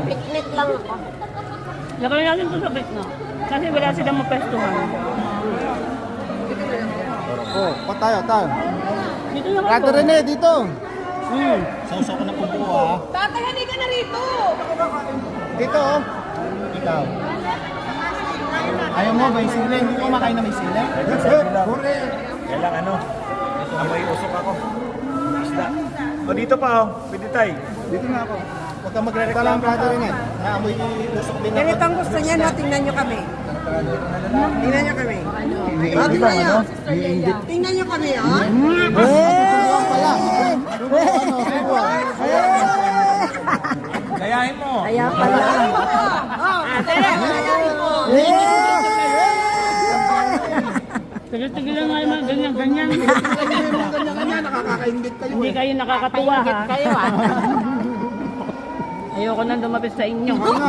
Picnic lang ako. Lagay natin ito sa gitna. Kasi wala silang mapestuhan. Oh, tayo. Dito naman Rado po. rin dito. Sausaw ko na po po ah. Tatay, hindi ka na rito! Dito, oh. Ikaw. Ayaw mo ba yung sila? Hindi ko kumakain na may sila? Kailang ano? Amoy usok ako. Isda. O dito pa oh. Pwede tayo. Dito na ako. Huwag kang magre-reklamo, Rado rin Naamoy usok din ako. Ganito ang gusto niya, no? Tingnan nyo kami. Tingnan nyo kami. Tingnan nyo. Tingnan nyo kami, oh. Gayahin mo. Kaya pala. Tigil-tigil lang nga yung mga ganyan-ganyan. Ganyan-ganyan, nakakaingit kayo. Hindi kayo nakakatuwa ha. Kayo, ah. Ayoko nang dumapit sa inyo. Nga.